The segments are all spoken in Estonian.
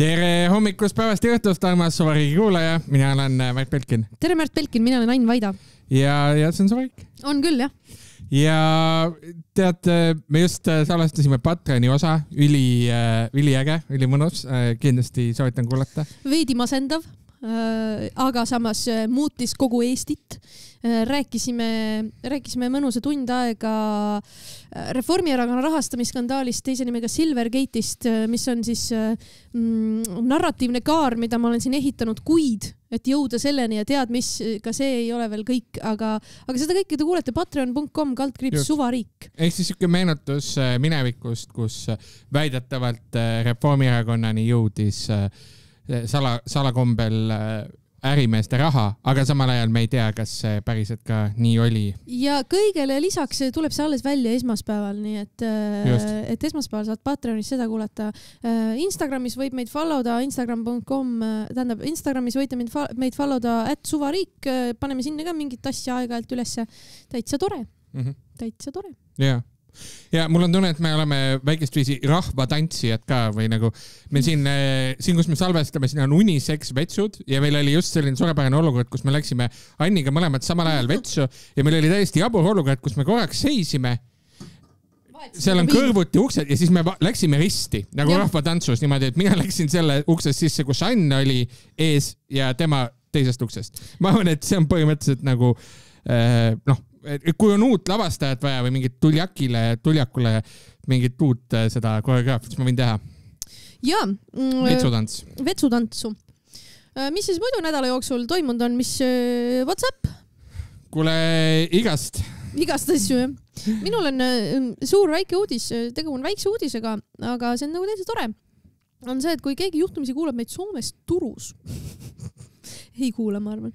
Tere hommikust päevast ja õhtust, armas Suvariigi kuulaja. Mina olen Märt Belkin. Tere Märt Belkin, mina olen Ain Vaida. Ja see on Suvariik. On küll, jah. Ja tead, me just salvestasime Patreoni osa, üliäge, ülimõnus. Kindlasti soovitan kuulata. Veidi masendav, aga samas muutis kogu Eestit. Rääkisime mõnusa tund aega Reformierakonna rahastamisskandaalist, teise nimega Silvergate'ist, mis on siis narratiivne kaar, mida ma olen siin ehitanud kuid, et jõuda selleni ja tead, mis, ka see ei ole veel kõik, aga seda kõike te kuulete patreon.com/suvariik. Ehk siis siuke meenutus minevikust, kus väidetavalt Reformierakonnani jõudis salakombel ärimeeste raha, aga samal ajal me ei tea, kas see päriselt ka nii oli. Ja kõigele lisaks tuleb see alles välja esmaspäeval, nii et esmaspäeval saad Patreonis seda kuulata. Instagramis võib meid followda, Instagramis võite meid followda @suvariik, paneme sinna ka mingit asja aeg-ajalt ülesse. Täitsa tore. Täitsa tore. Jaa. Ja mul on tunne, et me oleme väikest viisi rahvatantsijad ka või nagu me siin, kus me salvestame, siin on unisex vetsud ja meil oli just selline suurepärane olukord, kus me läksime Anniga mõlemad samal ajal vetsu ja meil oli täiesti jabur olukord, kus me korraks seisime. Seal on kõrvuti uksed ja siis me läksime risti nagu rahvatantsus niimoodi, et mina läksin selle uksest sisse, kus Ann oli ees ja tema teisest uksest. Ma arvan, et see on põhimõtteliselt nagu kui on uut lavastajat vaja või mingit tuljakule mingit uut seda koreograafit, siis ma võin teha. Ja, Vetsutantsu. Mis siis muidu nädala jooksul toimunud on, mis WhatsApp? Kuule, igast asju, jah. Minul on suur väike uudis, tegu on väikse uudisega, aga see on nagu täitsa tore. On see, et kui keegi juhtumisi kuulab meid Soomes Turus, ei kuula, ma arvan.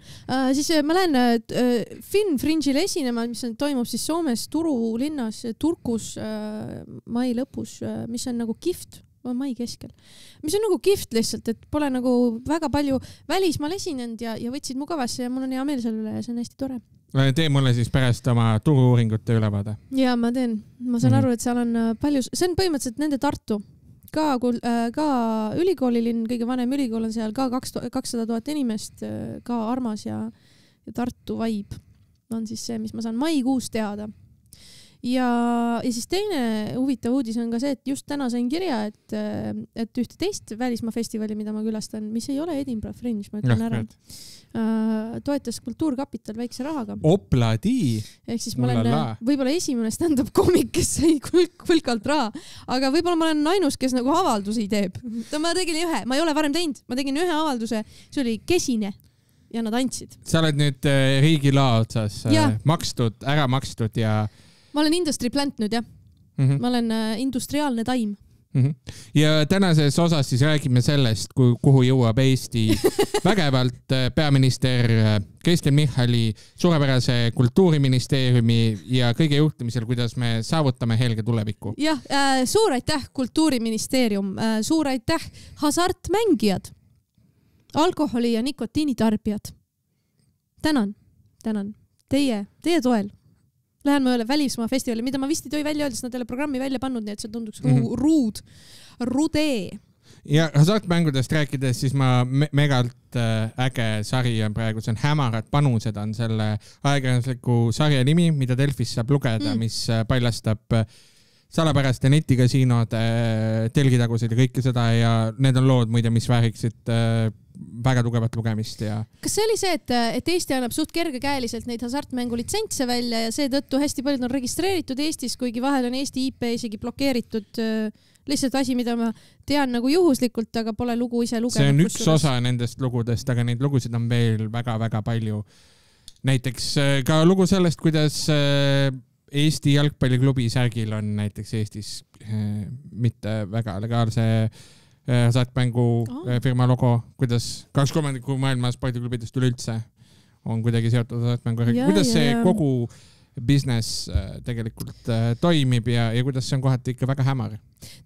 Siis ma lähen Fringe'ile esinema, mis toimub siis Soomes Turu linnas Turkus mai lõpus, mis on nagu kihvt, mai keskel. Mis on nagu kihvt lihtsalt, et pole nagu väga palju välismaal esinenud ja võtsid mugavasse ja mul on hea meel selle üle ja see on hästi tore. Tee mulle siis pärast oma turu-uuringute ülevaade. Ja ma teen. Ma saan aru, et seal on palju, see on põhimõtteliselt nende Tartu. Ka ülikoolilinn, kõige vanem ülikool on seal, ka 200 000 inimest, ka armas ja Tartu vibe on siis see, mis ma saan maikuus teada. Ja siis teine huvitav uudis on ka see, et just täna sain kirja, et ühte teist välismaa festivali, mida ma külastan, mis ei ole Edinburgh Fringe, ma ütlen ära, toetas Kultuurkapital väikse rahaga. Opladi! Ehk siis ma olen võib-olla esimene stand-up komik, kes sai kulkalt raha, aga võib-olla ma olen ainus, kes nagu avaldusi teeb. Ma tegin ma ei ole varem teinud, ma tegin ühe avalduse, see oli Kesine ja nad andsid. Sa oled nüüd riigi laa otsas ära makstud ja... Ma olen industry plant nüüd, jah. Ma olen industriaalne taim. Ja tänases osas siis räägime sellest, kuhu jõuab Eesti vägevalt peaminister Kristen Michali suurepärase kultuuriministeeriumi ja kõige juhtimisel, kuidas me saavutame helge tuleviku. Jah, suur aitäh Kultuuriministeerium, suur aitäh hasartmängijad, alkoholi ja nikotiinitarbijad. Tänan. Teie toel. Lähen ma üle välismaa festivali, mida ma vist ei tohi välja öelda, sest nad ei ole programmi välja pannud, nii et see tunduks rudee. Ja hasartmängudest rääkides, siis ma megalt äge sari on praegu, see on Hämarad panused on selle ajakirjandusliku sarja nimi, mida Delfis saab lugeda, mis paljastab salapäraste netikasiinode telgitagused ja kõike seda ja need on lood muide, mis vääriksid väga tugevat lugemist ja... Kas see oli see, et Eesti annab suht kergekäeliselt neid hasartmängu litsentse välja ja seetõttu hästi paljud on registreeritud Eestis, kuigi vahel on Eesti IP isegi blokeeritud lihtsalt asi, mida ma tean nagu juhuslikult, aga pole lugu ise lugenud. See on üks osa nendest lugudest, aga neid lugusid on veel väga-väga palju. Näiteks ka lugu sellest, kuidas Eesti jalgpalliklubi särgil on näiteks Eestis mitte väga legaalse hasartmängu firma logo, kuidas 2/3 maailma spordiklubidest üleüldse on kuidagi seotud hasartmängu. Kuidas see kogu business tegelikult toimib ja kuidas see on kohati ikka väga hämar?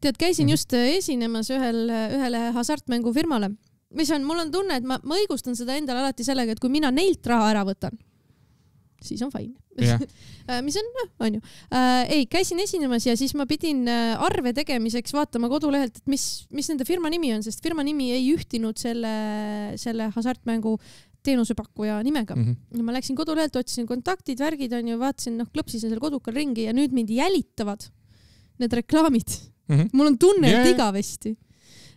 Tead, käisin just esinemas ühele hasartmängu firmale, mis on, mul on tunne, et ma õigustan seda endale alati sellega, et kui mina neilt raha ära võtan, siis on fine yeah. mis on ju. Ei, käisin esinemas ja siis ma pidin arve tegemiseks vaatama kodulehelt, et mis nende firma nimi on, sest firma nimi ei ühtinud selle hasartmängu teenusepakkuja nimega. Ma läksin kodulehelt, otsisin kontaktid, värgid on ju, vaatasin, klõpsisin seal kodukal ringi ja nüüd mind jälitavad need reklaamid. Mul on tunne, et igavesti.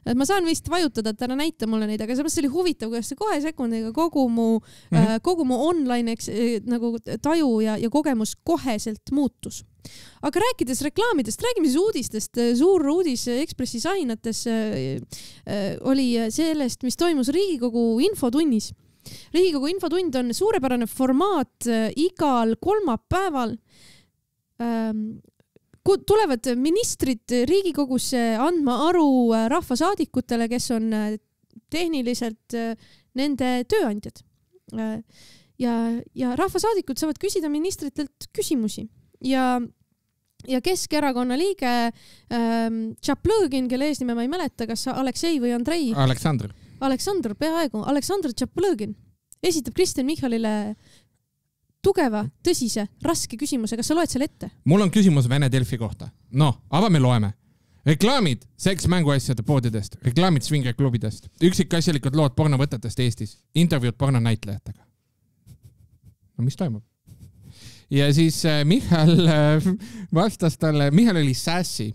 Et ma saan vist vajutada, et ära näita mulle neid, aga see oli huvitav, kuidas see kohe sekundiga kogu mu online nagu taju ja kogemus koheselt muutus. Aga rääkides reklaamidest, räägime siis uudistest. Suur uudis Ekspressi sainates oli sellest, mis toimus Riigikogu infotunnis. Riigikogu infotund on suurepärane formaat igal kolmapäeval. Tulevad ministrid Riigikogusse andma aru rahvasaadikutele, kes on tehniliselt nende tööandjad. Ja rahvasaadikud saavad küsida ministritelt küsimusi. Ja Keskerakonna liige Tšaplõgin, kelle eesnime ma ei mäleta, kas Aleksei või Andrei? Aleksandr, peaaegu. Aleksandr Tšaplõgin esitab Kristen Michalile tugeva, tõsise, raske küsimuse. Kas sa loed selle ette? Mul on küsimus Vene Delfi kohta. Avame loeme. Reklaamid seksmänguasjade poodidest, reklaamid swingerklubidest, üksikasjalikud lood pornovõtetest Eestis, intervjuud pornonäitlejatega. Mis toimub? Ja siis Michal vastas talle, Michal oli sassy.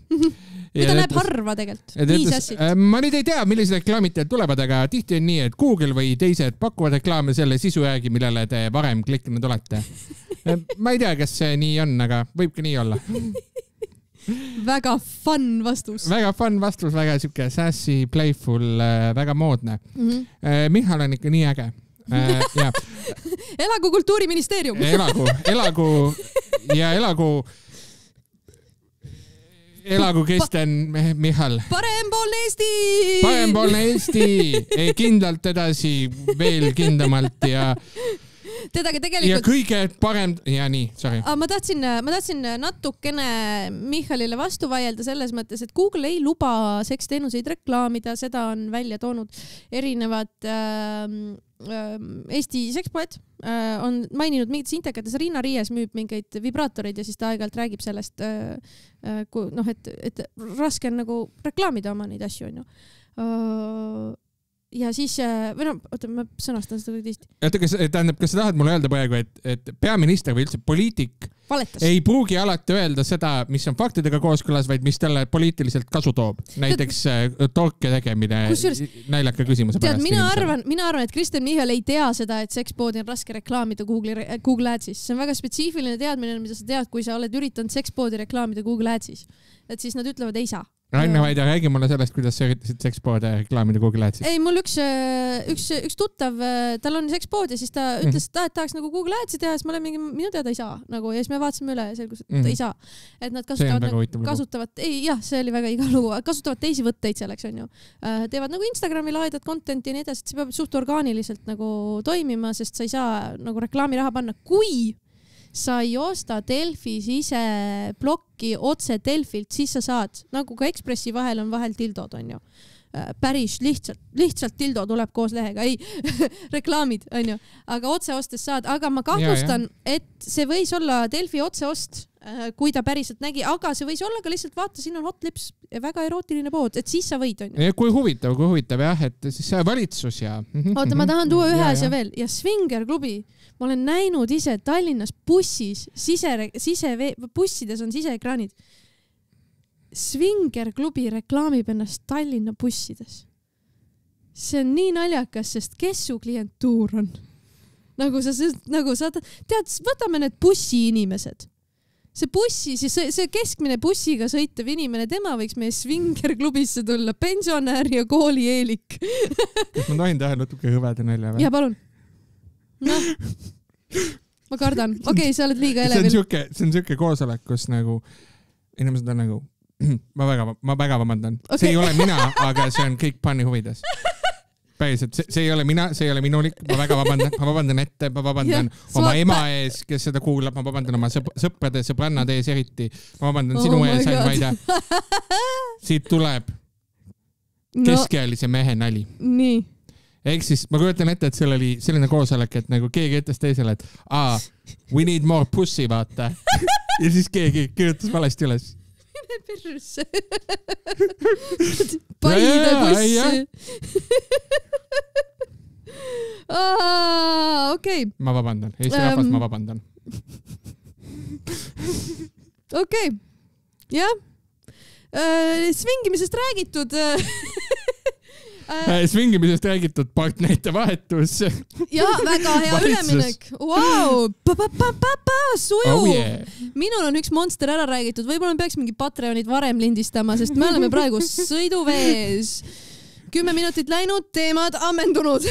Mida näeb harva tegelikult. Nii sassid. Ma nüüd ei tea, millised reklaamid teil tulevad, aga tihti on nii, et Google või teised pakuvad reklaame selle sisu järgi, millele te varem klikkinud olete. Ma ei tea, kas see nii on, aga võib ka nii olla. Väga fun vastus. Väga fun vastus, väga siuke sassy, playful, väga moodne. Michal on ikka nii äge. Ja. Elagu Kultuuriministeerium. Elagu Kristen Michal. Parempoolne Eesti! Parempoolne Eesti! Kindlalt edasi, veel kindlamalt ja kõige parem... Ja nii, sorry. Ma tahtsin natukene Michalile vastu vaielda selles mõttes, et Google ei luba seksteenuseid reklaamida, seda on välja toonud erinevad Eesti sekspoed. On maininud mingites intekates, Riina Riies müüb mingeid vibraatoreid ja siis ta aeg-ajalt räägib sellest, et raske on nagu reklaamida oma neid asju, on ju. Ja siis, ma sõnastan seda tihti. Kas sa tahad mulle öelda praegu, et peaminister või üldse poliitik valetas. Ei pruugi alati öelda seda, mis on faktidega kooskõlas, vaid mis talle poliitiliselt kasu toob. Näiteks torke tegemine näilaka küsimuse pärast. Mina arvan, et Kristen Michal ei tea seda, et sekspoodi on raske reklaamida Google Adsis. See on väga spetsiifiline teadmine, mida sa tead, kui sa oled üritanud sekspoodi reklaamida Google Adsis. Et siis nad ütlevad, ei saa. Raine Vaide, räägi mulle sellest, kuidas sa üritasid sekspoode reklaamida Google Adsis. Ei, mul üks tuttav, tal on sekspood ja siis ta ütles, et tahaks nagu Google Adsi teha, siis ma olen mingi, minu teada ei saa. Nagu, ja siis me vaatasime üle ja selgus, et ei saa. Et nad kasutavad, see oli väga iga lugu, kasutavad teisi võtteid selleks, on ju. Teevad nagu Instagrami laedat contenti ja nii edasi, et see peab suht orgaaniliselt nagu toimima, sest sa ei saa nagu reklaamiraha panna, kui sa ei osta Delfis ise plokki otse Delfilt, siis sa saad, nagu ka Ekspressi vahel on vahel tildod, on ju. Päris lihtsalt tildo tuleb koos lehega, ei, reklaamid, on ju. Aga otse ostes saad, aga ma kahtlustan, et see võis olla Delfi otseost, kui ta päriselt nägi, aga see võis olla ka lihtsalt vaata, siin on Hot Lips, väga erootiline pood, et siis sa võid, on ju. Kui huvitav jah, et siis valitsus ja... Oota, ma tahan tuua ühe asja veel ja Swingerklubi. Ma olen näinud ise Tallinnas bussis, bussides on siseekraanid. Swingerklubi reklaamib ennast Tallinna bussides. See on nii naljakas, sest kes su klientuur on? Nagu sa tead, võtame need bussiinimesed. See keskmine bussiga sõitev inimene, tema võiks meie Swingerklubisse tulla, pensionär ja koolieelik. Kas ma tohin teha natuke hõveda nalja või? Ja palun. Ma kardan. Okei, sa oled liiga elevil. See on siuke koosolek, kus nagu inimesed on nagu ma väga vabandan. Okay. See ei ole mina, aga see on kõik panni huvides. Päriselt, see ei ole mina, see ei ole minulik. Ma väga vabandan ette, ma vabandan oma ema ees, kes seda kuulab, ma vabandan oma sõprade, sõbrannade ees eriti. Ma vabandan sinu ees, ma ei tea. Siit tuleb keskealise mehe nali. Nii. Ehk siis ma kujutan ette, et seal oli selline koosolek, et nagu keegi ütles teisele, et we need more pussy, vaata. Ja siis keegi kirjutas valesti üles. Mine persse. Paide puss. Okei. Ma vabandan. Eesti rahvas, ma vabandan. Okei. Jah. Svingimisest räägitud. Svingimisest räägitud partnerite vahetus. Ja, väga hea üleminek. Wow. Suju. Oh yeah. Minul on üks monster ära räägitud. Võib-olla me peaks mingi Patreonid varem lindistama, sest me oleme praegu sõiduvees. 10 minutit läinud, teemad ammendunud.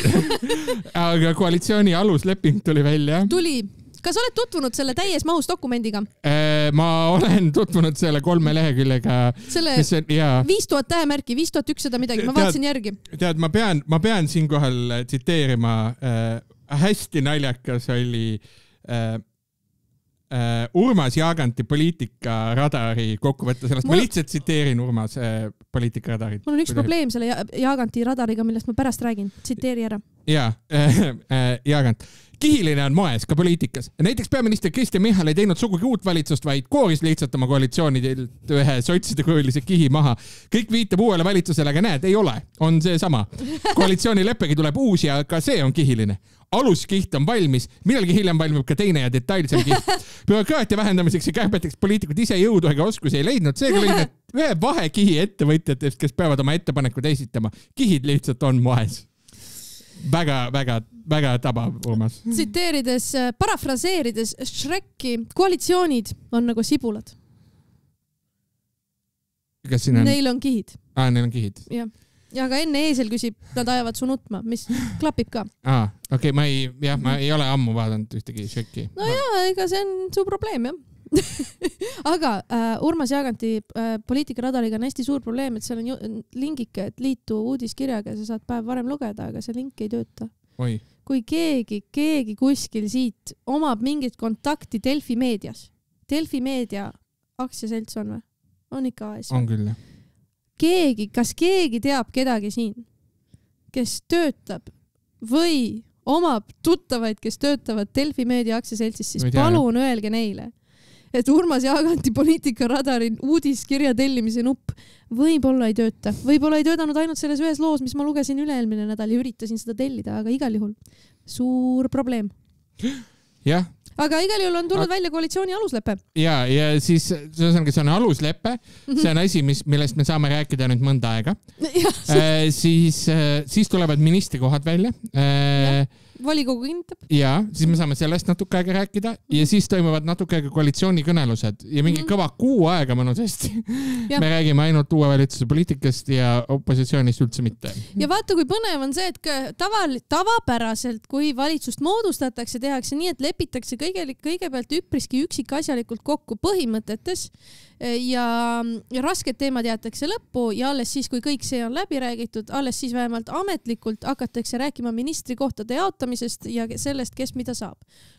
Aga koalitsiooni alusleping tuli välja. Tuli. Kas oled tutvunud selle täies mahus dokumendiga? Ma olen tutvunud selle 3 leheküljega. Selle 5000 tähemärki, 5100 midagi. Ma vaatasin järgi. Tead, ma pean siinkohal tsiteerima. Hästi naljakas oli Urmas Jaaganti poliitikaradari kokkuvõtte sellest. Ma lihtsalt tsiteerin Urmas poliitikaradarit. Mul on üks probleem selle Jaaganti radariga, millest ma pärast räägin. Tsiteeri ära. Jaa, Jaagant. Kihiline on moes ka poliitikas. Näiteks peaminister Kristen Michal ei teinud sugugi uut valitsust, vaid kooris lihtsalt oma koalitsioonidelt ühe sotside kujulise kihi maha. Kõik viitab uuele valitsusele, aga näed, ei ole. On see sama. Koalitsioonileppegi tuleb uus ja ka see on kihiline. Aluskiht on valmis, millalgi hiljem valmib ka teine ja detailsem kiht. Bürokraatia vähendamiseks ja kärbeteks poliitikud ise jõudu ega oskusi ei leidnud. Seega lõid ühe vahekihi ettevõtjatest, kes peavad oma ettepanekud esitama. Kihid lihtsalt on moes. Väga tabav, Urmas. Tsiteerides, parafraseerides Shreki, koalitsioonid on nagu sibulad. Neil on kihid. Neil on kihid. Ja aga enne eesel küsib, nad ajavad su nutma, mis klapib ka. Okei, ma ei ole ammu vaadanud ühtegi Shreki. No jaa, ega see on su probleem, jah. Aga Urmas Jaaganti poliitikaradariga on hästi suur probleem, et seal on lingike, et liitu uudiskirjaga ja sa saad päev varem lugeda, aga see link ei tööta. Oi. Kui keegi kuskil siit omab mingit kontakti Delfi meedias. Delfi meedia aktsiaselts on või? On ikka AS. On küll, jah. Kas keegi teab kedagi siin, kes töötab või omab tuttavaid, kes töötavad Delfi meedia aktsiaseltsis, siis palun öelge neile, et Urmas Jaaganti poliitikaradari uudiskirja tellimise nupp võib-olla ei tööta. Võib-olla ei töötanud ainult selles ühes loos, mis ma lugesin üle-eelmine nädal ja üritasin seda tellida, aga igal juhul suur probleem. Jah. Aga igal juhul on tulnud välja koalitsiooni aluslepe. Ja siis see on aluslepe. See on asi, millest me saame rääkida nüüd mõnda aega. Siis tulevad ministrikohad välja. Volikogu kinnitab. Ja, siis me saame sellest natuke aega rääkida ja siis toimuvad natuke aega koalitsioonikõnelused ja mingi kõva 6 aega mõnusasti. Me räägime ainult uue valitsuse poliitikast ja opositsioonist üldse mitte. Ja vaata, kui põnev on see, et tavapäraselt, kui valitsust moodustatakse, tehakse nii, et lepitakse kõigepealt üpriski üksikasjalikult kokku põhimõtetes ja rasked teemad jäetakse lõppu ja alles siis, kui kõik see on läbi räägitud, alles siis vähemalt ametlikult hakatakse rääkima ministrikohtade jaotamisest ja sellest, kes mida saab.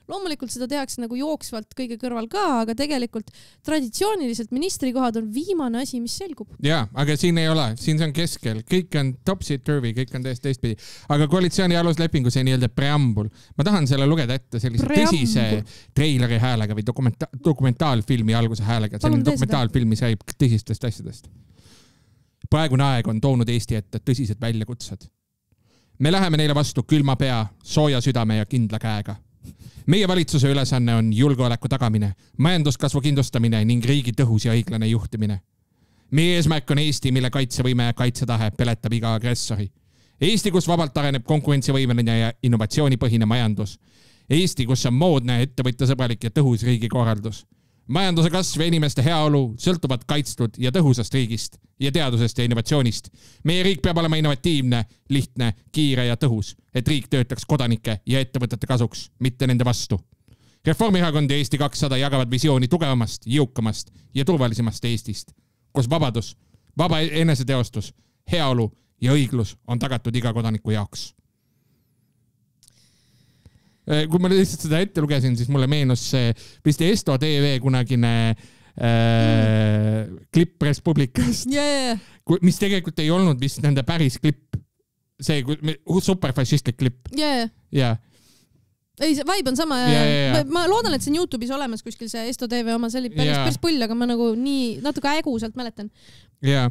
Loomulikult seda tehakse nagu jooksvalt kõige kõrval ka, aga tegelikult traditsiooniliselt ministrikohad on viimane asi, mis selgub. Jaa, aga siin ei ole, siin see on keskel, kõik on topsy-turvy, kõik on täiesti teistpidi. Aga koalitsiooni aluslepingu see nii-öelda preambul. Ma tahan selle lugeda ette sellise tõsise treileri häälega või dokumentaalfilmi alguse häälega. See on dokumentaalfilm, mis räägib tõsistest asjadest. Praegune aeg on toonud Eesti ette tõsised väljakutsed. Me läheme neile vastu külma pea, sooja südame ja kindla käega. Meie valitsuse ülesanne on julgeoleku tagamine, majanduskasvu kindlustamine ning riigi tõhus ja õiglane juhtimine. Meie eesmärk on Eesti, mille kaitsevõime ja kaitsetahe peletab iga agressori. Eesti, kus vabalt areneb konkurentsivõimeline ja innovatsioonipõhine majandus. Eesti, kus on moodne, ettevõtjasõbralik ja tõhus riigikorraldus. Majanduse kasv ja inimeste heaolu sõltuvad kaitstud ja tõhusast riigist ja teadusest ja innovatsioonist. Meie riik peab olema innovatiivne, lihtne, kiire ja tõhus, et riik töötaks kodanike ja ettevõtete kasuks, mitte nende vastu. Reformierakond ja Eesti 200 jagavad visiooni tugevamast, jõukamast ja turvalisemast Eestist, kus vabadus, vaba eneseteostus, heaolu ja õiglus on tagatud iga kodaniku jaoks. Kui ma lihtsalt seda ette lugesin, siis mulle meenus see vist Esto TV kunagine klipp Res Publicast, mis tegelikult ei olnud vist nende päris klipp. see superfašistlik klipp. Jaa. Ei, see vibe on sama. Ma loodan, et see on YouTube'is olemas kuskil see Esto TV oma, see oli päris pull, aga ma nagu nii natuke ägusalt mäletan. Jaa.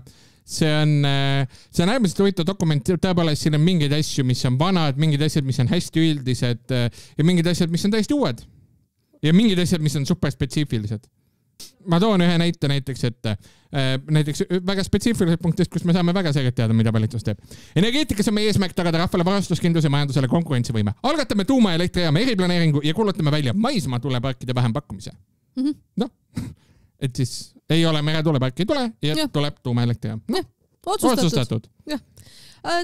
See on äärmiselt huvitav dokument, tõepoolest siin on mingeid asju, mis on vanad, mingid asjad, mis on hästi üldised ja mingid asjad, mis on täiesti uued. Ja mingid asjad, mis on superspetsiifilised. Ma toon ühe näite näiteks, et näiteks väga spetsiifilised punktist, kus me saame väga selgelt teada, mida valitsus teeb. Energeetikas on meie eesmärk tagada rahvale varustuskindlus ja majandusele konkurentsivõime. Algatame tuumaelektrijaama eriplaneeringu ja kuulutame välja maismaa tuuleparkide vähempakkumise. No, et siis ei ole meretuuleparki tule ja tuleb tuumaelektrijaam. Otsustatud.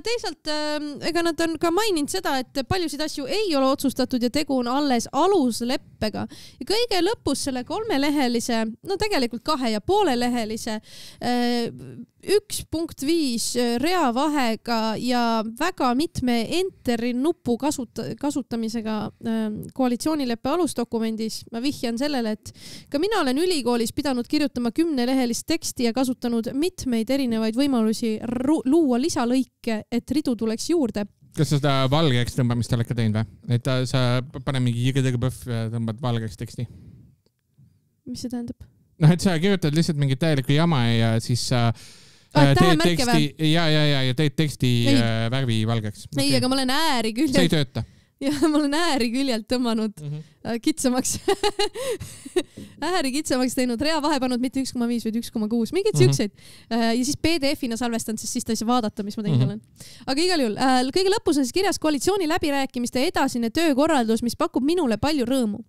Teisalt, ega nad on ka maininud seda, et paljusid asju ei ole otsustatud ja tegu on alles alusleppega. Ja kõige lõpus selle 3-lehelise, no tegelikult 2,5-lehelise 1.5 reavahega ja väga mitme enteri nupu kasutamisega koalitsioonileppe alusdokumendis. Ma vihjan sellele, et ka mina olen ülikoolis pidanud kirjutama 10-lehelist teksti ja kasutanud mitmeid erinevaid võimalusi luua lisalõike, et ridu tuleks juurde. Kas sa seda valgeks tõmbamist oled ka teinud või? Et sa pane mingi jõgedega ja tõmbad valgeks teksti? Mis see tähendab? No, et sa kirjutad lihtsalt mingi täieliku jama ja siis sa teed teksti ja teed teksti värvi valgeks. Ei, aga ma olen ääri küljelt. See ei tööta. Ja ma olen ääri küljelt tõmmanud kitsamaks. Ääri kitsamaks teinud, rea vahe pannud mitte 1,5 või 1,6, mingid siukseid. Ja siis PDF-ina salvestanud, siis ta ei saa vaadata, mis ma teinud olen. Aga igal juhul, kõige lõpus on siis kirjas koalitsiooni läbirääkimiste edasine töökorraldus, mis pakub minule palju rõõmu.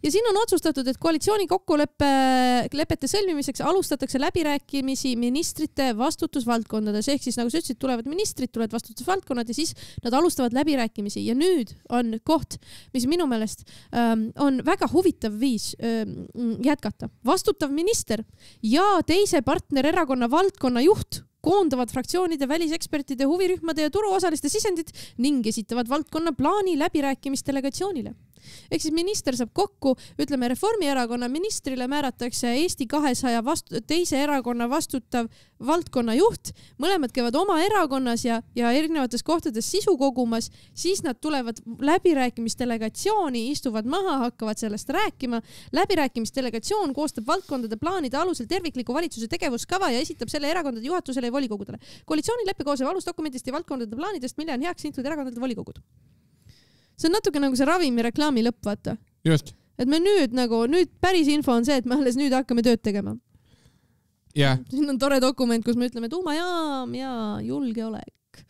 Ja siin on otsustatud, et koalitsiooni kokkulepete sõlmimiseks alustatakse läbirääkimisi ministrite vastutusvaldkondades. Ehk siis, nagu sa ütlesid, tulevad ministrid, tulevad vastutusvaldkonnad ja siis nad alustavad läbirääkimisi. Ja nüüd on koht, mis minu meelest on väga huvitav viis jätkata. Vastutav minister ja teise partnererakonna valdkonna juht koondavad fraktsioonide, välisekspertide, huvirühmade ja turuosaliste sisendid ning esitavad valdkonna plaani läbirääkimisdelegatsioonile. Ehk siis minister saab kokku, ütleme Reformierakonna ministrile määratakse Eesti 200 teise erakonna vastutav valdkonna juht, mõlemad käivad oma erakonnas ja erinevates kohtades sisu kogumas, siis nad tulevad läbirääkimisdelegatsiooni, istuvad maha, hakkavad sellest rääkima. Läbirääkimisdelegatsioon koostab valdkondade plaanide alusel tervikliku valitsuse tegevuskava ja esitab selle erakondade juhatusele ja volikogudele. Koalitsioonileppe koosneb alusdokumentist ja valdkondade plaanidest, mille on heaks hintud erakondade volikogud. See on natuke nagu see ravimi reklaami lõpp, vaata. Just. Et me nüüd päris info on see, et me alles nüüd hakkame tööd tegema. Yeah. Siin on tore dokument, kus me ütleme tuumajaam ja julgeolek.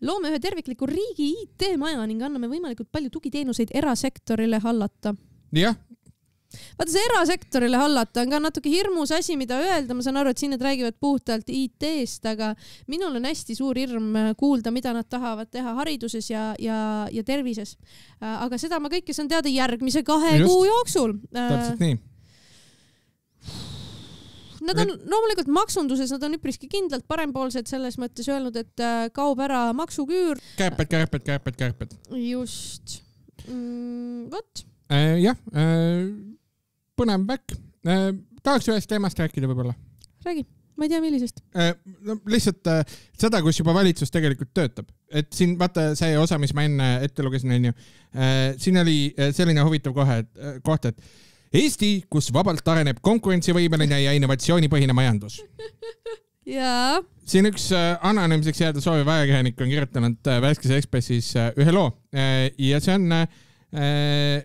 Loome ühe tervikliku riigi IT-maja ning anname võimalikult palju tugiteenuseid erasektorile hallata. Jah. Vaata, see erasektorile hallata on ka natuke hirmus asi, mida öelda. Ma saan aru, et siin nad räägivad puhtalt IT-st, aga minul on hästi suur hirm kuulda, mida nad tahavad teha hariduses ja tervises. Aga seda ma kõike saan teada järgmise 2 kuu jooksul. Täpselt nii. Nad on loomulikult maksunduses, nad on üpriski kindlalt parempoolsed selles mõttes öelnud, et kaob ära maksuküür. Kärped. Just. Vot. Jah, põnev väkk. Tahaks ühest teemast rääkida võib-olla. Räägi, ma ei tea millisest. Lihtsalt seda, kus juba valitsus tegelikult töötab. Et siin vaata see osa, mis ma enne ette lugesin, on ju. Siin oli selline huvitav koht, et Eesti, kus vabalt areneb konkurentsivõimeline ja innovatsioonipõhine majandus. Jaa. Siin üks anonüümiseks jääda sooviv ajakirjanik on kirjutanud Värskes Ekspressis ühe loo ja see on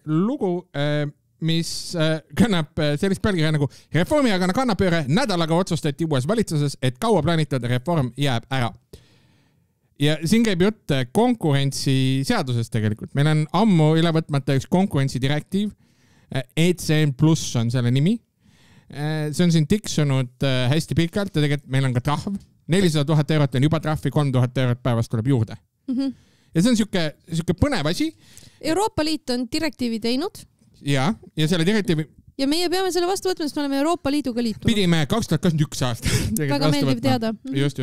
lugu, mis kannab sellist pealkirja nagu Reformierakonna kannapööre, nädalaga otsustati uues valitsuses, et kaua plaanitud reform jääb ära. Ja siin käib jutt konkurentsiseadusest tegelikult. Meil on ammu üle võtmata üks konkurentsidirektiiv, ECN+ on selle nimi. See on siin tiksunud hästi pikalt ja tegelikult meil on ka trahv. 400 000 eurot on juba trahvi, 3000 eurot päevast tuleb juurde. Ja see on siuke põnev asi. Euroopa Liit on direktiivi teinud. Ja selle direktiivi... Ja meie peame selle vastu võtma, sest me oleme Euroopa Liiduga liitunud. Pidime 2021 aasta. Väga meeldiv teada. Just.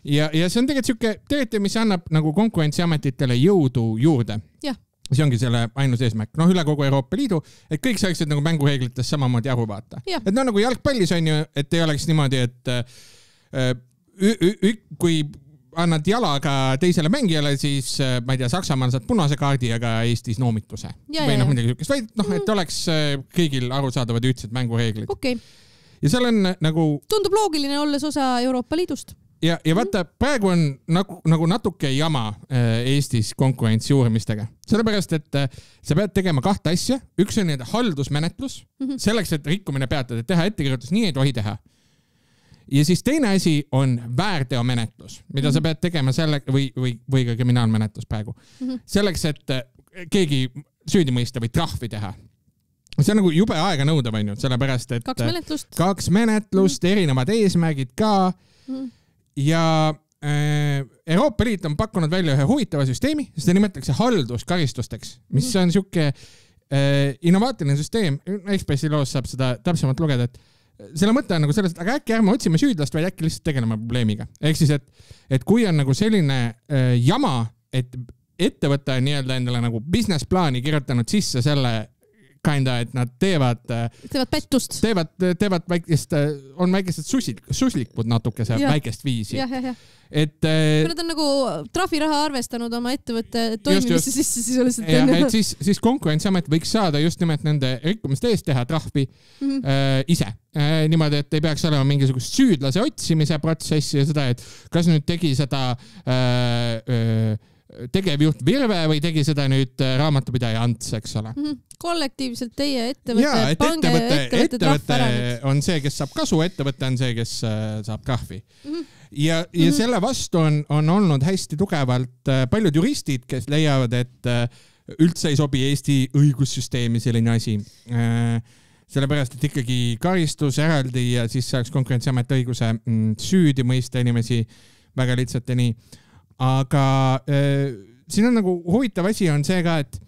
Ja see on tegelikult siuke direktiiv, mis annab nagu konkurentsiametitele jõudu juurde. Jah. See ongi selle ainus eesmärk. Üle kogu Euroopa Liidu, et kõik saaksid nagu mängureeglites samamoodi aru vaata. Et nagu jalgpallis on ju, et ei oleks niimoodi, et kui annad jalaga teisele mängijale, siis ma ei tea, Saksamaal saad punase kaardi, aga Eestis noomituse. Või noh, midagi sükest, vaid et oleks kõigil arusaadavad ühtsed mängureeglid. Okay. Ja seal on nagu... Tundub loogiline olles osa Euroopa Liidust. Ja vaata, praegu on nagu natuke jama Eestis konkurentsi uurimistega. Sellepärast, et sa pead tegema 2 asja. Üks on haldusmenetlus, selleks, et rikkumine peatada, et teha ettekirjutus, nii ei tohi teha. Ja siis teine asi on väärteomenetlus, mida sa pead tegema või ka kriminaalmenetlus praegu. Selleks, et keegi süüdi mõista või trahvi teha. See on nagu jube aega nõudav, sellepärast, et 2 menetlust, erinevad eesmärgid ka. Ja Euroopa Liit on pakkunud välja ühe huvitava süsteemi, seda nimetatakse halduskaristusteks, mis on siuke innovaatiline süsteem. Ekspressi loos saab seda täpsemalt lugeda, et selle mõte on nagu sellest, aga äkki ärme otsime süüdlast, vaid äkki lihtsalt tegeleme probleemiga. Ehk siis, et kui on nagu selline jama, et ettevõte on nii-öelda endale nagu business plaani kirjutanud sisse selle et nad teevad pettust. Teevad väikest, on väikesed suslikud natuke see väikest viisi. Et nad on nagu trahviraha arvestanud oma ettevõtte toimimisse sisse sisuliselt. Siis Konkurentsiamet võiks saada just nimelt nende rikkumiste eest teha trahvi ise. Niimoodi, et ei peaks olema mingisugust süüdlase otsimise protsessi ja seda, et kas nüüd tegi seda tegevjuht Virve või tegi seda nüüd raamatupidaja Ants, eks ole. Kollektiivselt teie ettevõtte, ettevõtte on see, kes saab kasu, ettevõtte on see, kes saab trahvi. Ja selle vastu on olnud hästi tugevalt paljud juristid, kes leiavad, et üldse ei sobi Eesti õigussüsteemi selline asi. Sellepärast, et ikkagi karistus eraldi ja siis saaks Konkurentsiamet õiguse süüdi mõista inimesi väga lihtsalt ja nii. Aga siin on nagu huvitav asi on see ka, et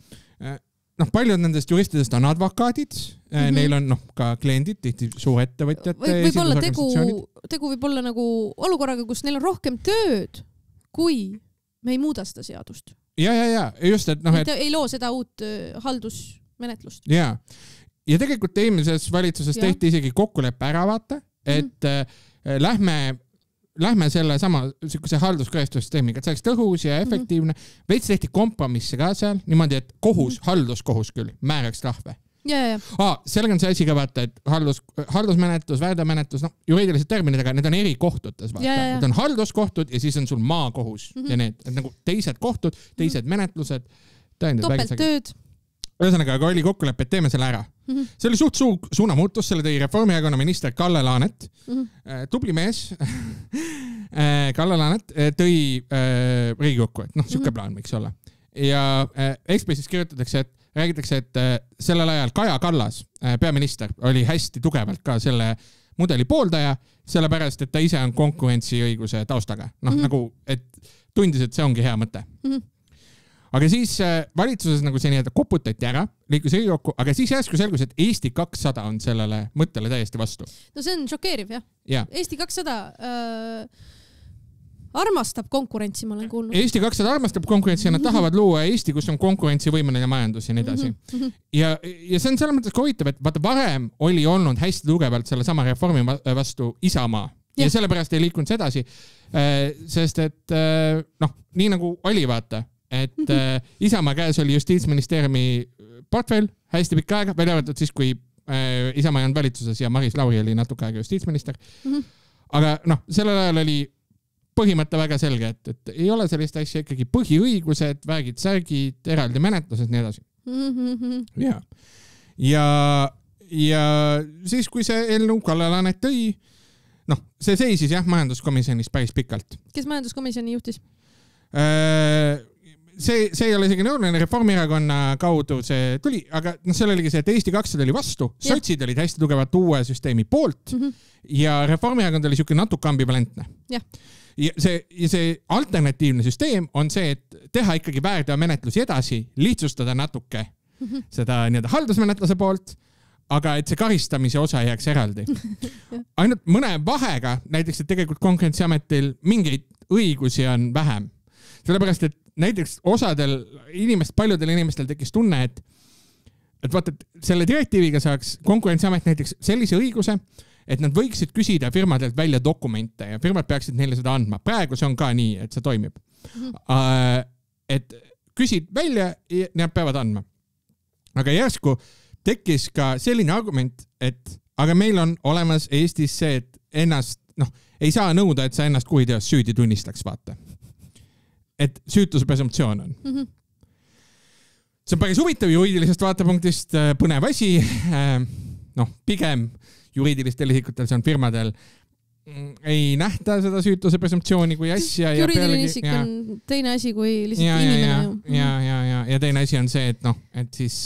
paljud nendest juristidest on advokaadid, neil on ka kliendid, tihti suurettevõtjad. Tegu võib olla nagu olukorraga, kus neil on rohkem tööd, kui me ei muuda seda seadust. Ja, just, et ei loo seda uut haldusmenetlust. Ja tegelikult eelmises valitsuses tehti isegi kokkuleppe ära vaata, et lähme selle sama halduskaristussüsteemiga, et see oleks tõhus ja efektiivne. Veits tehti kompromisse ka seal, niimoodi, et halduskohus küll määraks trahve. Sellega on see asi ka vaata, et haldusmenetlus, väärteomenetlus, juriidilised terminid, aga need on eri kohtutes. Need on halduskohtud ja siis on sul maakohus ja need nagu teised kohtud, teised menetlused. Topelttööd. Ühesõnaga, aga oli kokkulepe, et teeme selle ära. See oli suht suunamuutus, selle tõi Reformierakonna minister Kalle Laanet. Tubli mees. Kalle Laanet tõi Riigikokku, et siuke plaan võiks olla. Ja Ekspressis räägitakse, et sellel ajal Kaja Kallas, peaminister, oli hästi tugevalt ka selle mudeli pooldaja, sellepärast, et ta ise on konkurentsiõiguse taustaga. Nagu, et tundis, et see ongi hea mõte. Aga siis valitsuses nagu see nii-öelda koputati ära, liikus Riigikokku, aga siis järsku selgus, et Eesti 200 on sellele mõttele täiesti vastu. No see on šokeeriv, jah. Eesti 200 armastab konkurentsi, ma olen kuulnud. Eesti 200 armastab konkurentsi ja nad tahavad luua Eesti, kus on konkurentsivõimeline majandus ja nii edasi. Ja see on selles mõttes huvitav, et vaata varem oli olnud hästi tugevalt selle sama reformi vastu Isamaa. Ja sellepärast ei liikunud edasi, sest et nii nagu oli vaata, et Isamaa käes oli Justiitsministeeriumi portfell hästi pikka aega, välja arvatud siis, kui Isamaa ei olnud valitsuses ja Maris Lauri oli natuke aega justiitsminister. Aga sellel ajal oli põhimõte väga selge, et ei ole sellist asja ikkagi põhiõigused, väärgid, särgid, eraldi menetlused, nii edasi. Ja siis, kui see eelnõu Kalle Laanet tõi, see seisis majanduskomisjonis päris pikalt. Kes majanduskomisjoni juhtis? See ei ole isegi nõuline, Reformierakonna kaudu see tuli, aga seal oligi see, et Eesti 200 oli vastu, sotsid olid hästi tugevat uue süsteemi poolt ja Reformierakond oli siuke natuke ambivalentne. Ja see alternatiivne süsteem on see, et teha ikkagi väärteomenetlusi edasi, lihtsustada natuke seda nii-öelda haldusmenetluse poolt, aga et see karistamise osa jääks eraldi. Ainult mõne vahega, näiteks, et tegelikult Konkurentsiametil mingeid õigusi on vähem. Sellepärast, et näiteks paljudel inimestel tekkis tunne, et vaata, et selle direktiiviga saaks Konkurentsiamet näiteks sellise õiguse, et nad võiksid küsida firmadelt välja dokumente ja firmad peaksid neile seda andma. Praegu see on ka nii, et see toimib. Et küsid välja ja nad peavad andma. Aga järsku tekkis ka selline argument, et aga meil on olemas Eestis see, et ennast, ei saa nõuda, et sa ennast kuriteos süüdi tunnistaks, vaata. Et süütuse presumptsioon on. See on päris huvitav juriidilisest vaatepunktist, põnev asi. Pigem juriidilistel isikutel, see on firmadel, ei nähta seda süütuse presumptsiooni kui asja. Juriidiline isik on teine asi kui lihtsalt inimene. Ja teine asi on see, et siis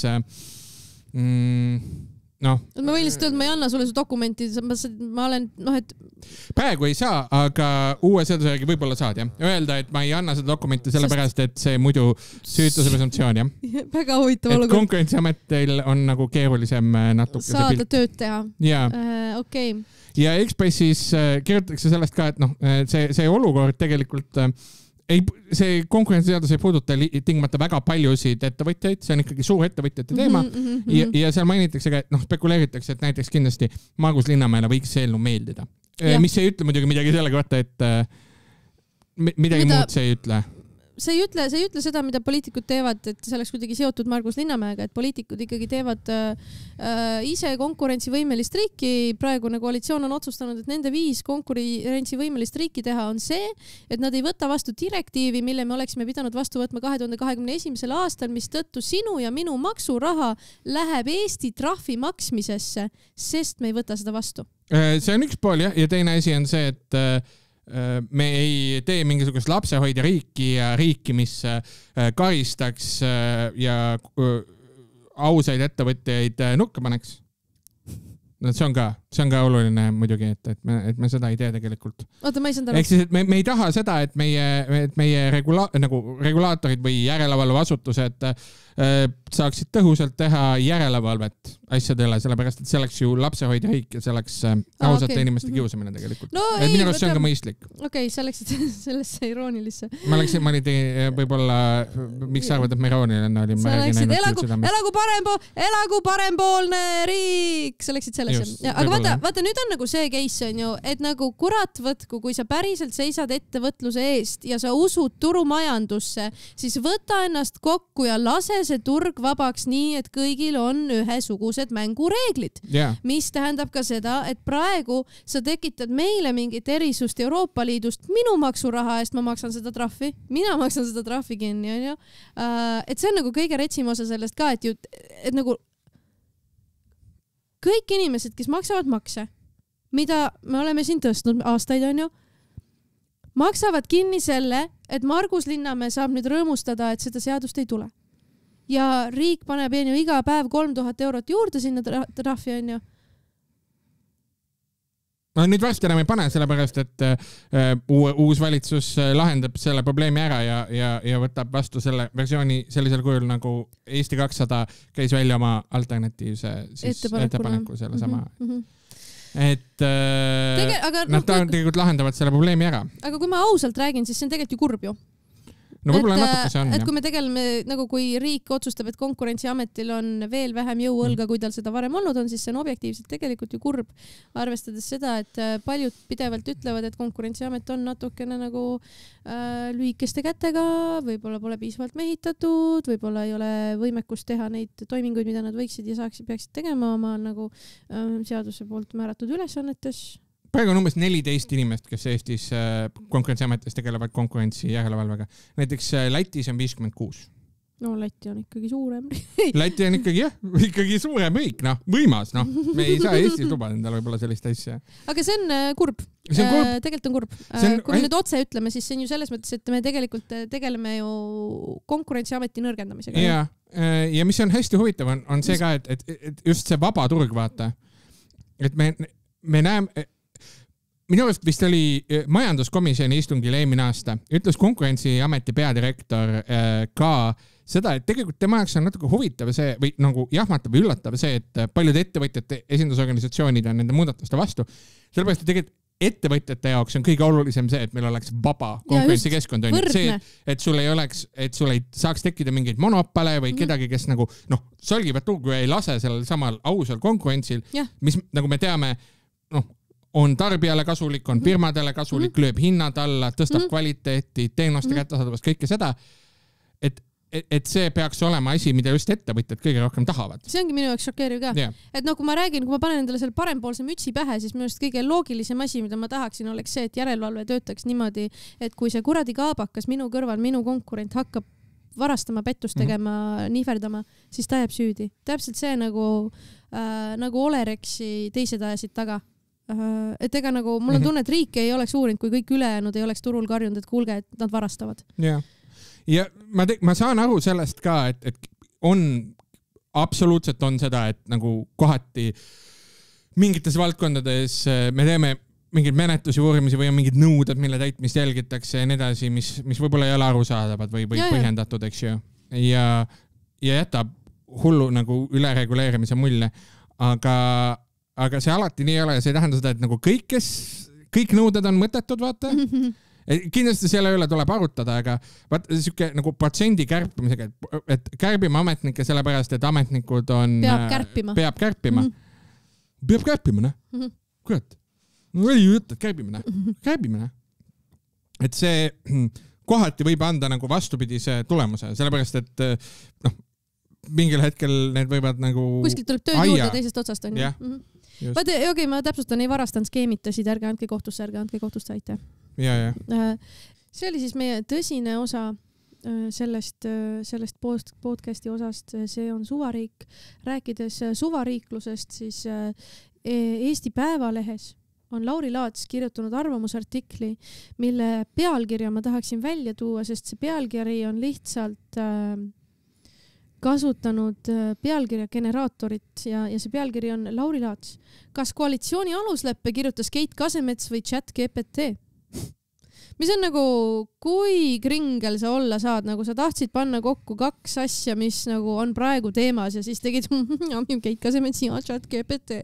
ma võin lihtsalt öelda, ma ei anna sulle su dokumenti, ma olen, et praegu ei saa, aga uue seaduse järgi võib-olla saad, jah. Öelda, et ma ei anna seda dokumenti sellepärast, et see muidu süütuse presumptsioon, jah. Väga huvitav olukord. Et Konkurentsiametil on nagu keerulisem natuke saada tööd teha. Jaa. Okei. Ja Ekspressis kirjutatakse sellest ka, et see olukord tegelikult see konkurentsiseadus ei puuduta tingimata väga paljusid ettevõtjaid, see on ikkagi suur ettevõtjate teema ja seal mainitakse ka, et spekuleeritakse, et näiteks kindlasti Margus Linnamäele võiks see eelnõu meeldida. Mis ei ütle muidugi midagi selle kohta, et midagi muud see ei ütle. See ei ütle seda, mida poliitikud teevad, et see oleks kuidagi seotud Margus Linnamäega, et poliitikud ikkagi teevad ise konkurentsivõimelist riiki. Praegune koalitsioon on otsustanud, et nende 5 konkurentsivõimelist riiki teha on see, et nad ei võta vastu direktiivi, mille me oleksime pidanud vastu võtma 2021. aastal, mis tõttu sinu ja minu maksuraha läheb Eesti trahvi maksmisesse, sest me ei võta seda vastu. See on üks pool, jah, ja teine asi on see, et me ei tee mingisugust lapsehoidja riiki ja riiki, mis karistaks ja ausaid ettevõtjaid nurka paneks. See on ka oluline muidugi, et me seda ei tee tegelikult. Oota, ma ei saanud aru. Ehk siis, et me ei taha seda, et meie regulaatorid või järelevalveasutused saaksid tõhusalt teha järelevalvet asjadele, sellepärast, et see oleks ju lapsehoidja riik ja see oleks ausate inimeste kiusamine tegelikult. Minu arust see on ka mõistlik. Okei, sa läksid sellesse iroonilisse. Ma olin võib-olla, miks sa arvad, et me irooniline olin? Sa läksid, elagu parempoolne riik! Sa läksid sellesse. Aga vaata, nüüd on nagu see case on ju, et nagu kurat võtku, kui sa päriselt seisad ettevõtluse eest ja sa usud turumajandusse, siis võta ennast kokku ja lase see turg vabaks nii, et kõigil on ühesugused mängureeglid. Mis tähendab ka seda, et praegu sa tekitad meile mingit erisust Euroopa Liidust. Minu maksuraha eest ma maksan seda trahvi. Mina maksan seda trahvi kinni, on ju. Et see on nagu kõige retsim osa sellest ka, et nagu kõik inimesed, kes maksavad makse, mida me oleme siin tõstnud aastaid, on ju, maksavad kinni selle, et Margus Linnamäe saab nüüd rõõmustada, et seda seadust ei tule. Ja riik paneb ju iga päev 3000 eurot juurde sinna trahvi, on ju. No nüüd varsti enam ei pane, sellepärast, et uus valitsus lahendab selle probleemi ära ja võtab vastu selle versiooni sellisel kujul, nagu Eesti 200 käis välja oma alternatiivse ettepaneku selle sama. Et nad tegelikult lahendavad selle probleemi ära. Aga kui ma ausalt räägin, siis see on tegelikult ju kurb ju. No võib-olla natuke see on. Et kui me tegeleme, nagu kui riik otsustab, et Konkurentsiametil on veel vähem jõuõlga, kui tal seda varem olnud on, siis see on objektiivselt tegelikult ju kurb. Arvestades seda, et paljud pidevalt ütlevad, et Konkurentsiamet on natukene nagu lühikeste kätega, võib-olla pole piisavalt mehitatud, võib-olla ei ole võimekust teha neid toiminguid, mida nad võiksid ja peaksid tegema oma nagu seaduse poolt määratud ülesannetes. Praegu on umbes 14 inimest, kes Eestis Konkurentsiametis tegelevad konkurentsi järelevalvega. Näiteks Lätis on 56. No Läti on ikkagi suurem riik. Läti on ikkagi suurem riik, võimas, Me ei saa Eestis lubada endale võib-olla sellist asja. Aga see on kurb. Tegelikult on kurb. Kui me nüüd otse ütleme, siis see on ju selles mõttes, et me tegelikult tegeleme ju Konkurentsiameti nõrgendamisega. Ja mis on hästi huvitav, on see ka, et just see vaba turg, vaata. Et me näeme, minu arust vist oli majanduskomisjoni istungil eelmine aasta, ütles Konkurentsiameti peadirektor ka seda, et tegelikult tema jaoks on natuke huvitav see või nagu jahmatav või üllatav see, et paljud ettevõtjate esindusorganisatsioonid on nende muudatuste vastu. Sellepärast, et tegelikult ettevõtjate jaoks on kõige olulisem see, et meil oleks vaba konkurentsikeskkond. See, et sul ei saaks tekkida mingeid monopole või kedagi, kes nagu solgivad turgu ja ei lase sellel samal ausal konkurentsil, mis nagu me teame, on tarbijale kasulik, on firmadele kasulik, lööb hinnad alla, tõstab kvaliteeti, teenuste kättesaadavust, kõike seda, et see peaks olema asi, mida just ettevõtjad kõige rohkem tahavad. See ongi minu jaoks šokeeriv ka. Et kui ma räägin, kui ma panen endale selle parempoolse mütsi pähe, siis minu arust kõige loogilisem asi, mida ma tahaksin, oleks see, et järelevalve töötaks niimoodi, et kui see kuradi kaabakas minu kõrval, minu konkurent hakkab varastama, pettust tegema, nihverdama, siis ta jääb süüdi. Täpselt see nagu Olerexi teised ajasid taga. Et ega nagu, mul on tunne, et riik ei oleks uurinud, kui kõik ülejäänud ei oleks turul karjunud, et kuulge, et nad varastavad. Ja ma saan aru sellest ka, et on absoluutselt on seda, et nagu kohati mingites valdkondades me teeme mingeid menetlusi, uurimisi või on mingid nõuded, mille täitmist jälgitakse ja nii edasi, mis võib-olla ei ole arusaadavad või põhjendatud, eks ju. Ja jätab hullu nagu ülereguleerimise mulje, aga see alati nii ei ole ja see ei tähenda seda, et nagu kõik nõuded on mõttetud, vaata. Kindlasti selle üle tuleb arutada, aga siuke nagu protsendi kärpimisega, et kärbime ametnikke sellepärast, et ametnikud on... Peab kärpima. Peab kärpima, ne? Kurat. No oli ju jutt, et kärbime, ne? Et see kohati võib anda nagu vastupidise tulemuse, sellepärast, et mingil hetkel need võivad nagu... Kuskilt tuleb tööd juurde teisest otsast, on ju? Okei, ma täpsustan, ei varastanud, skeemitasid, ärge andke kohtusse, aitäh. See oli siis meie tõsine osa sellest podcasti osast, see on Suvariik. Rääkides suvariiklusest, siis Eesti Päevalehes on Lauri Laats kirjutanud arvamusartikli, mille pealkirja ma tahaksin välja tuua, sest see pealkiri on lihtsalt kasutanud pealkirja generaatorit ja see pealkiri on Lauri Laats. Kas koalitsiooni alusleppe kirjutas Keit Kasemets või ChatGPT? Mis on nagu, kui kringel sa olla saad, nagu sa tahtsid panna kokku kaks asja, mis nagu on praegu teemas ja siis tegid Keit Kasemets ja ChatGPT.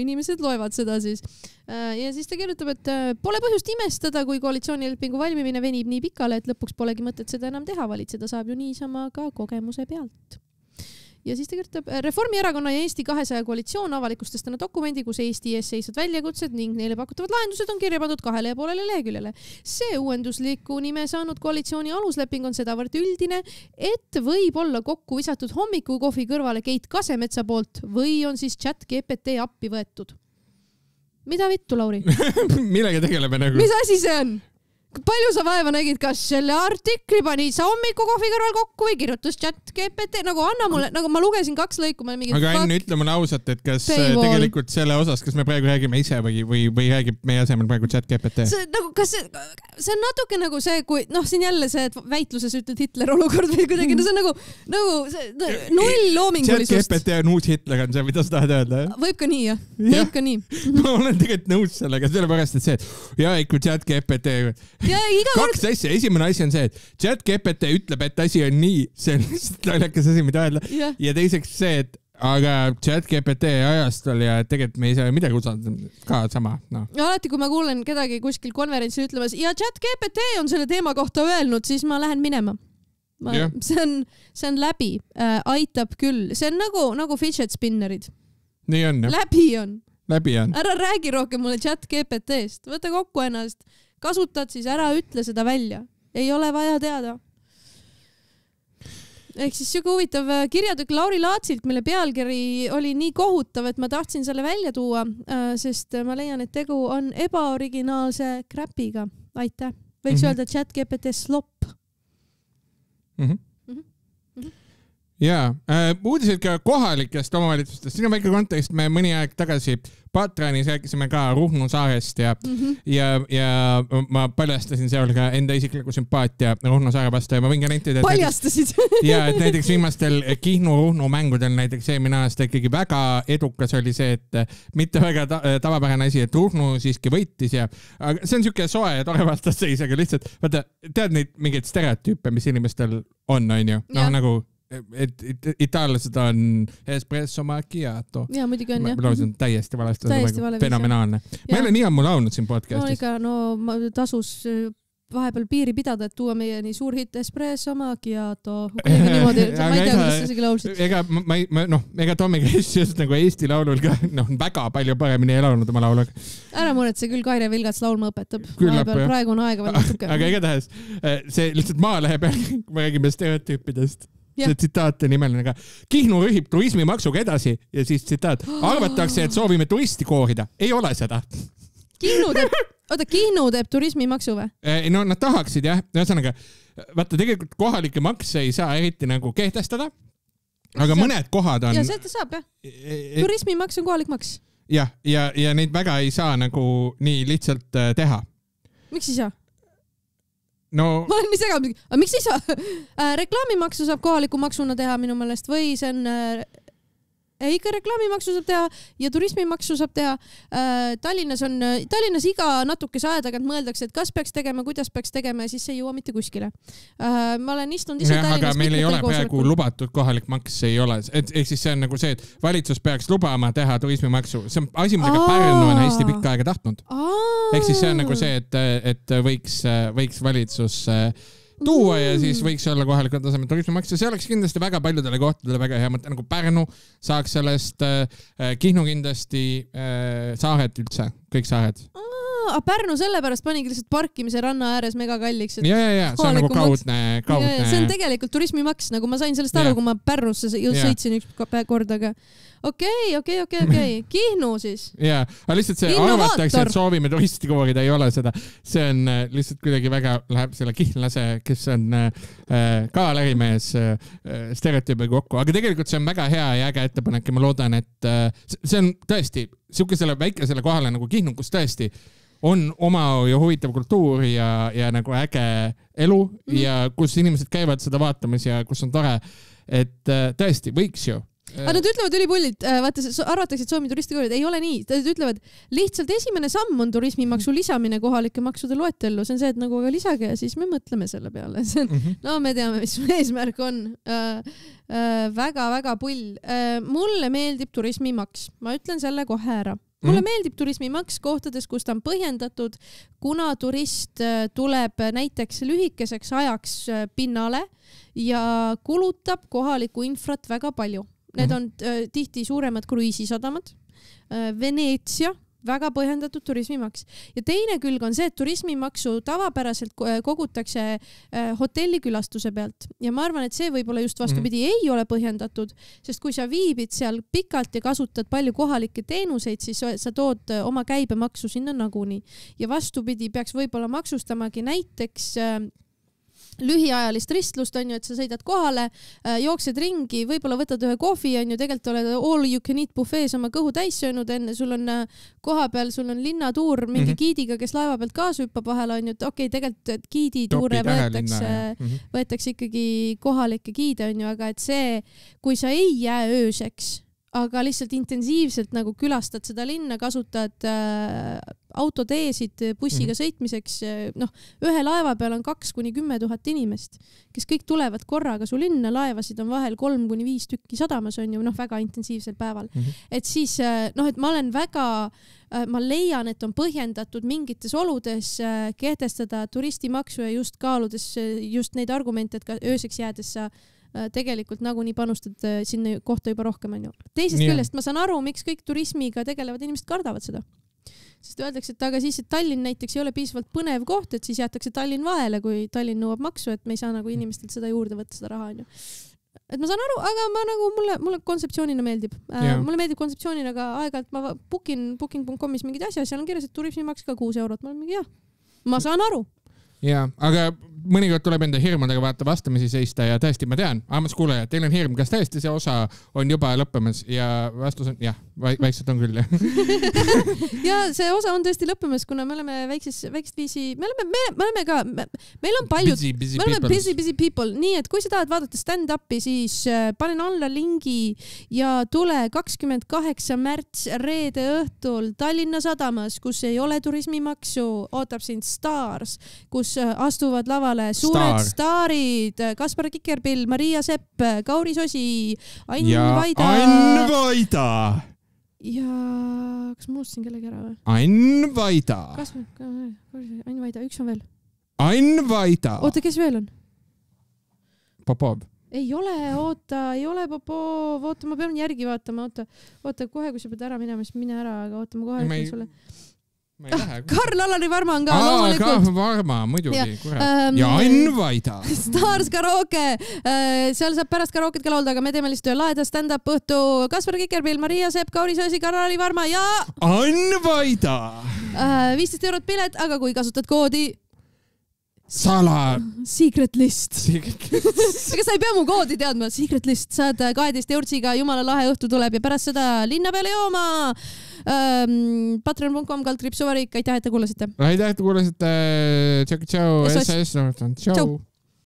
Inimesed loevad seda siis. Ja siis ta kirjutab, et pole põhjust imestada, kui koalitsioonilepingu valmimine venib nii pikale, et lõpuks polegi mõtet seda enam teha, valitseda saab ju niisama ka kogemuse pealt. Ja siis ta kirjutab, Reformierakonna ja Eesti 200 koalitsioon avalikustas täna dokumendi, kus Eesti ees seisvad väljakutsed ning neile pakutavad lahendused on kirja pandud 2,5 leheküljele. See uuendusliku nime saanud koalitsiooni alusleping on sedavõrd üldine, et võib olla kokku visatud hommikukohvi kõrvale Keit Kasemetsa poolt või on siis ChatGPT appi võetud. Mida vittu, Lauri? Millega tegeleme nagu? Mis asi see on? Palju sa vaeva nägid, kas selle artikli pani sa hommikukohvi kõrval kokku või kirjutas ChatGPT? Nagu anna mulle, nagu ma lugesin 2 lõiku. Aga enne ütleme ausalt, et kas tegelikult selle osas, kas me praegu räägime ise või räägib meie asemel praegu ChatGPT? See on natuke nagu see, kui siin jälle see, et väitluses ütled Hitler olukord või kuidagi, see on nagu null loomingulisust. ChatGPT on uus Hitler, on see, mida sa tahad öelda? Võib ka nii, jah. Võib ka nii. Ma olen tegelikult nõus sellega, sellepärast, et see, ikka ChatGPT... Kaks asja. Esimene asi on see, et ChatGPT ütleb, et asi on nii, see on lihtsalt naljakas asi, mida öelda. Ja teiseks see, et aga ChatGPT ajastul ja tegelikult me ei saa midagi usaldada ka sama. Alati, kui ma kuulen kedagi kuskil konverentsil ütlemas ja ChatGPT on selle teema kohta öelnud, siis ma lähen minema. See on läbi. Aitab küll. See on nagu fidget spinnerid. Nii on. Läbi on. Ära räägi rohkem mulle ChatGPT-st. Võta kokku ennast. Kasutad, siis ära ütle seda välja. Ei ole vaja teada. Ehk siis siuke huvitav kirjatükk Lauri Laatsilt, mille pealkiri oli nii kohutav, et ma tahtsin selle välja tuua, sest ma leian, et tegu on ebaoriginaalse kräpiga. Aitäh. Võiks öelda ChatGPT slop. Jaa, uudised ka kohalikest omavalitsustest. Siin on väike kontekst, me mõni aeg tagasi Patranis rääkisime ka Ruhnu saarest ja ma paljastasin seal ka enda isikliku sümpaatia Ruhnu saare vastu ja ma võin ka nentida. Paljastasid? Ja, et näiteks viimastel Kihnu-Ruhnu mängudel näiteks eelmine aasta ikkagi väga edukas oli see, et mitte väga tavapärane asi, et Ruhnu siiski võitis ja see on siuke soe ja tore vastasseis, aga lihtsalt, vaata, tead neid mingeid stereotüüpe, mis inimestel on ju? Nagu et itaallased on espresso macchiato. Jaa, muidugi on, jah. Ma lausin täiesti valesti. Fenomenaalne. Ma ei ole nii ammu laulnud siin podcastis. Ma tasus vahepeal piiri pidada, et tuua meieni suur hitt espresso macchiato. Niimoodi, ma ei tea, kuidas sa isegi laulsid. Ega Tommy Cash just nagu Eesti laulul ka väga palju paremini ei laulnud oma lauluga. Ära muretse, küll Kaire Vilgats laulma õpetab. Praegu on aega veel natuke. Aga igatahes, see lihtsalt Maalehe peal, kui me räägime stereotüüpidest. See tsitaat on nimeline ka. Kihnu rühib turismimaksuga edasi ja siis tsitaat. Arvatakse, et soovime turisti koorida. Ei ole seda. Kihnu teeb turismimaksu või? No nad tahaksid jah. Ühesõnaga, vaata tegelikult kohalikke makse ei saa eriti nagu kehtestada, aga mõned kohad on... Ja seda saab jah. Turismimaks on kohalik maks. Ja neid väga ei saa nagu nii lihtsalt teha. Miks ei saa? No... Ma olen nii segamini. Aga miks ei saa? Reklaamimaksu saab kohaliku maksuna teha minu meelest või see on... Ikka reklaamimaksu saab teha ja turismimaksu saab teha. Tallinnas iga natukese aja tagant mõeldakse, et kas peaks tegema, kuidas peaks tegema ja siis ei jõua mitte kuskile. Ma olen istunud ise Tallinnas. Aga meil ei ole praegu lubatud kohalik maks, ei ole. Ehk siis see on nagu see, et valitsus peaks lubama teha turismimaksu. See on asi, millega Pärnu on hästi pikka aega tahtnud. Ehk siis see on nagu see, et võiks valitsus... tuua ja siis võiks olla kohalikul tasemel turismimaks ja see oleks kindlasti väga paljudele kohtadele väga hea mõte, nagu Pärnu saaks sellest, Kihnu kindlasti, saared üldse, kõik saared. Pärnu sellepärast panigi lihtsalt parkimise ranna ääres mega kalliks. Ja, see on nagu kaudne. See on tegelikult turismimaks, nagu ma sain sellest aru, kui ma Pärnusse sõitsin üks kord, aga okei. Kihnu siis. Jaa, aga lihtsalt see arvatakse, et soovime turisti koorida, ei ole seda. See on lihtsalt kuidagi väga läheb selle kihnlase, kes on ka lärimees stereotüübi kokku. Aga tegelikult see on väga hea ja äge ettepanek ja ma loodan, et see on tõesti siukesele väikesele kohale nagu Kihnu, kus tõesti on oma ja huvitav kultuur ja nagu äge elu ja kus inimesed käivad seda vaatamas ja kus on tore, et tõesti võiks ju. Aga nad ütlevad ülipullid, vaata, arvatakse, et Soome turistikorjad ei ole nii. Nad ütlevad, lihtsalt esimene samm on turismimaksu lisamine kohalike maksude loetellu. See on see, et nagu aga lisage ja siis me mõtleme selle peale. No me teame, mis eesmärk on. Väga pull. Mulle meeldib turismimaks. Ma ütlen selle kohe ära. Mulle meeldib turismimaks kohtades, kus ta on põhjendatud, kuna turist tuleb näiteks lühikeseks ajaks pinnale ja kulutab kohalikku infrat väga palju. Need on tihti suuremad kruiisisadamad. Veneetsia, väga põhjendatud turismimaks. Ja teine külg on see, et turismimaksu tavapäraselt kogutakse hotellikülastuse pealt. Ja ma arvan, et see võib-olla just vastupidi ei ole põhjendatud, sest kui sa viibid seal pikalt ja kasutad palju kohalikke teenuseid, siis sa tood oma käibemaksu sinna nagunii. Ja vastupidi peaks võib-olla maksustamagi näiteks lühiajalist ristlust on ju, et sa sõidad kohale, jooksed ringi, võib-olla võtad ühe kohvi on ju, tegelikult oled all you can eat buffees oma kõhu täis söönud enne, sul on koha peal, sul on linnatuur mingi giidiga, kes laeva pealt kaasa hüppab vahel on ju, et okei, tegelikult giidituure võetakse ikkagi kohalikke giide on ju, aga et see, kui sa ei jää ööseks, aga lihtsalt intensiivselt nagu külastad seda linna, kasutad autoteesid bussiga sõitmiseks, ühe laeva peal on 2-10,000 inimest, kes kõik tulevad korraga su linna, laevasid on vahel 3-5 tükki sadamas on ju, väga intensiivsel päeval. Et siis, et ma leian, et on põhjendatud mingites oludes kehtestada turistimaksu ja just kaaludes just neid argumente, et ka ööseks jäädes sa tegelikult nagunii panustad sinna kohta juba rohkem on ju. Teisest küljest ma saan aru, miks kõik turismiga tegelevad inimesed kardavad seda. Sest öeldakse, et aga siis, et Tallinn näiteks ei ole piisavalt põnev koht, et siis jätakse Tallinn vahele, kui Tallinn nõuab maksu, et me ei saa nagu inimestelt seda juurde võtta, seda raha on ju. Et ma saan aru, aga ma nagu mulle kontseptsioonina meeldib. Mulle meeldib kontseptsioonina, aga aeg-ajalt ma booking.comis mingid asja, seal on kirjas, et turismimaks ka 6 eurot. Ma olen mingi ma saan aru. Jaa, aga mõnikord tuleb enda hirmudega vaata vastamisi seista ja tõesti ma tean, aamas kuulaja, teil on hirm, kas tõesti see osa on juba lõppemas ja vastus on jah, vaikselt on küll. Ja see osa on tõesti lõppemas, kuna me oleme väikest viisi, me oleme ka, meil on paljud, me oleme busy people, nii et kui sa tahad vaadata stand-upi, siis panen alla lingi ja tule 28. märts reede õhtul Tallinna Sadamas, kus ei ole turismimaksu, ootab sind Stars, kus astuvad lavale suured staarid, Kaspar Kikerpill, Maria Sepp, Kauri Sosi, Ain Vaida. Ja kas ma unustasin kellegi ära või? Ain Vaida. Ain Vaida, üks on veel. Ain Vaida. Oota, kes veel on? Popov. Ei ole Popov. Oota, ma pean järgi vaatama. Oota, kohe, kui sa pead ära minema, siis mine ära, aga oota, ma kohe ütlen sulle. Ma ei lähe. Karl-Alari Varma on ka loomulikult. Ka Varma, muidugi. Ja Ain Vaida. Stars Karaoke. Seal saab pärast karaoket ka laulda, aga me teeme lihtsalt ühe laeda stand-up õhtu. Kaspar Kikerpill, Maria Sepp, Kauri Söösi, Karl-Alari Varma ja Ain Vaida. 15 eurot pilet, aga kui kasutad koodi Secret List. Ega sa ei pea mu koodi teadma. Secret List. Saad 12 eurtsiga, jumala lahe õhtu tuleb ja pärast seda linna peale jooma. Patreon.com/suvarik. Aitäh, et te kuulasite. Aitäh, et te kuulasite. Tšau.